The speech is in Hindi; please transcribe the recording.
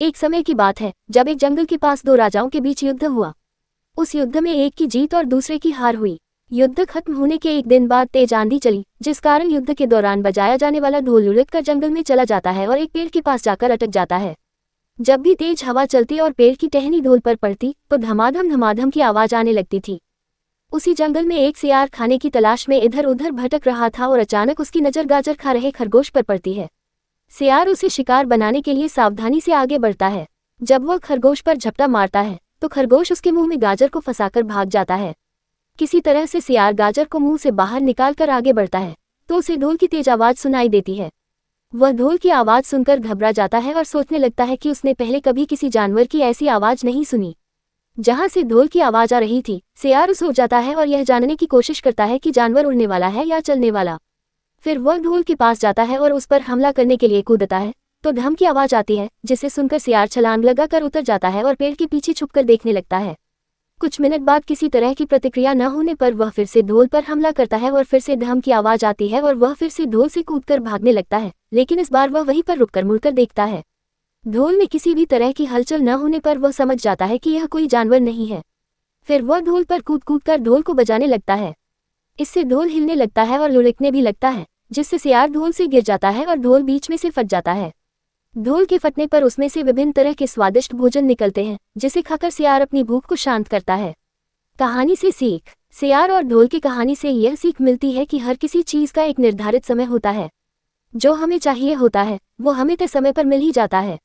एक समय की बात है जब एक जंगल के पास दो राजाओं के बीच युद्ध हुआ। उस युद्ध में एक की जीत और दूसरे की हार हुई। युद्ध खत्म होने के एक दिन बाद तेज आंधी चली, जिस कारण युद्ध के दौरान बजाया जाने वाला ढोल उड़कर जंगल में चला जाता है और एक पेड़ के पास जाकर अटक जाता है। जब भी तेज हवा चलती और पेड़ की टहनी ढोल पर पड़ती तो धमाधम धमाधम की आवाज आने लगती थी। उसी जंगल में एक सियार खाने की तलाश में इधर उधर भटक रहा था और अचानक उसकी नजर गाजर खा रहे खरगोश पर पड़ती है। सियार उसे शिकार बनाने के लिए सावधानी से आगे बढ़ता है। जब वह खरगोश पर झपटा मारता है तो खरगोश उसके मुंह में गाजर को फंसाकर भाग जाता है। किसी तरह से सियार गाजर को मुंह से बाहर निकालकर आगे बढ़ता है तो उसे ढोल की तेज आवाज सुनाई देती है। वह ढोल की आवाज सुनकर घबरा जाता है और सोचने लगता है कि उसने पहले कभी किसी जानवर की ऐसी आवाज नहीं सुनी। जहां से ढोल की आवाज आ रही थी, सियार सो जाता है और यह जानने की कोशिश करता है कि जानवर उड़ने वाला है या चलने वाला। फिर वह ढोल के पास जाता है और उस पर हमला करने के लिए कूदता है तो धम की आवाज आती है, जिसे सुनकर सियार छलांग लगाकर उतर जाता है और पेड़ के पीछे छुपकर देखने लगता है। कुछ मिनट बाद किसी तरह की प्रतिक्रिया न होने पर वह फिर से ढोल पर हमला करता है और फिर से धम की आवाज आती है और वह फिर से ढोल से कूदकर भागने लगता है, लेकिन इस बार वह वहीं पर रुककर मुड़कर देखता है। ढोल में किसी भी तरह की हलचल न होने पर वह समझ जाता है कि यह कोई जानवर नहीं है। फिर वह ढोल पर कूद कूद कर ढोल को बजाने लगता है। इससे ढोल हिलने लगता है और लुढ़कने भी लगता है, जिससे सियार ढोल से गिर जाता है और ढोल बीच में से फट जाता है। ढोल के फटने पर उसमें से विभिन्न तरह के स्वादिष्ट भोजन निकलते हैं, जिसे खाकर सियार अपनी भूख को शांत करता है। कहानी से सीख। सियार और ढोल की कहानी से यह सीख मिलती है कि हर किसी चीज का एक निर्धारित समय होता है। जो हमें चाहिए होता है वो हमें तय समय पर मिल ही जाता है।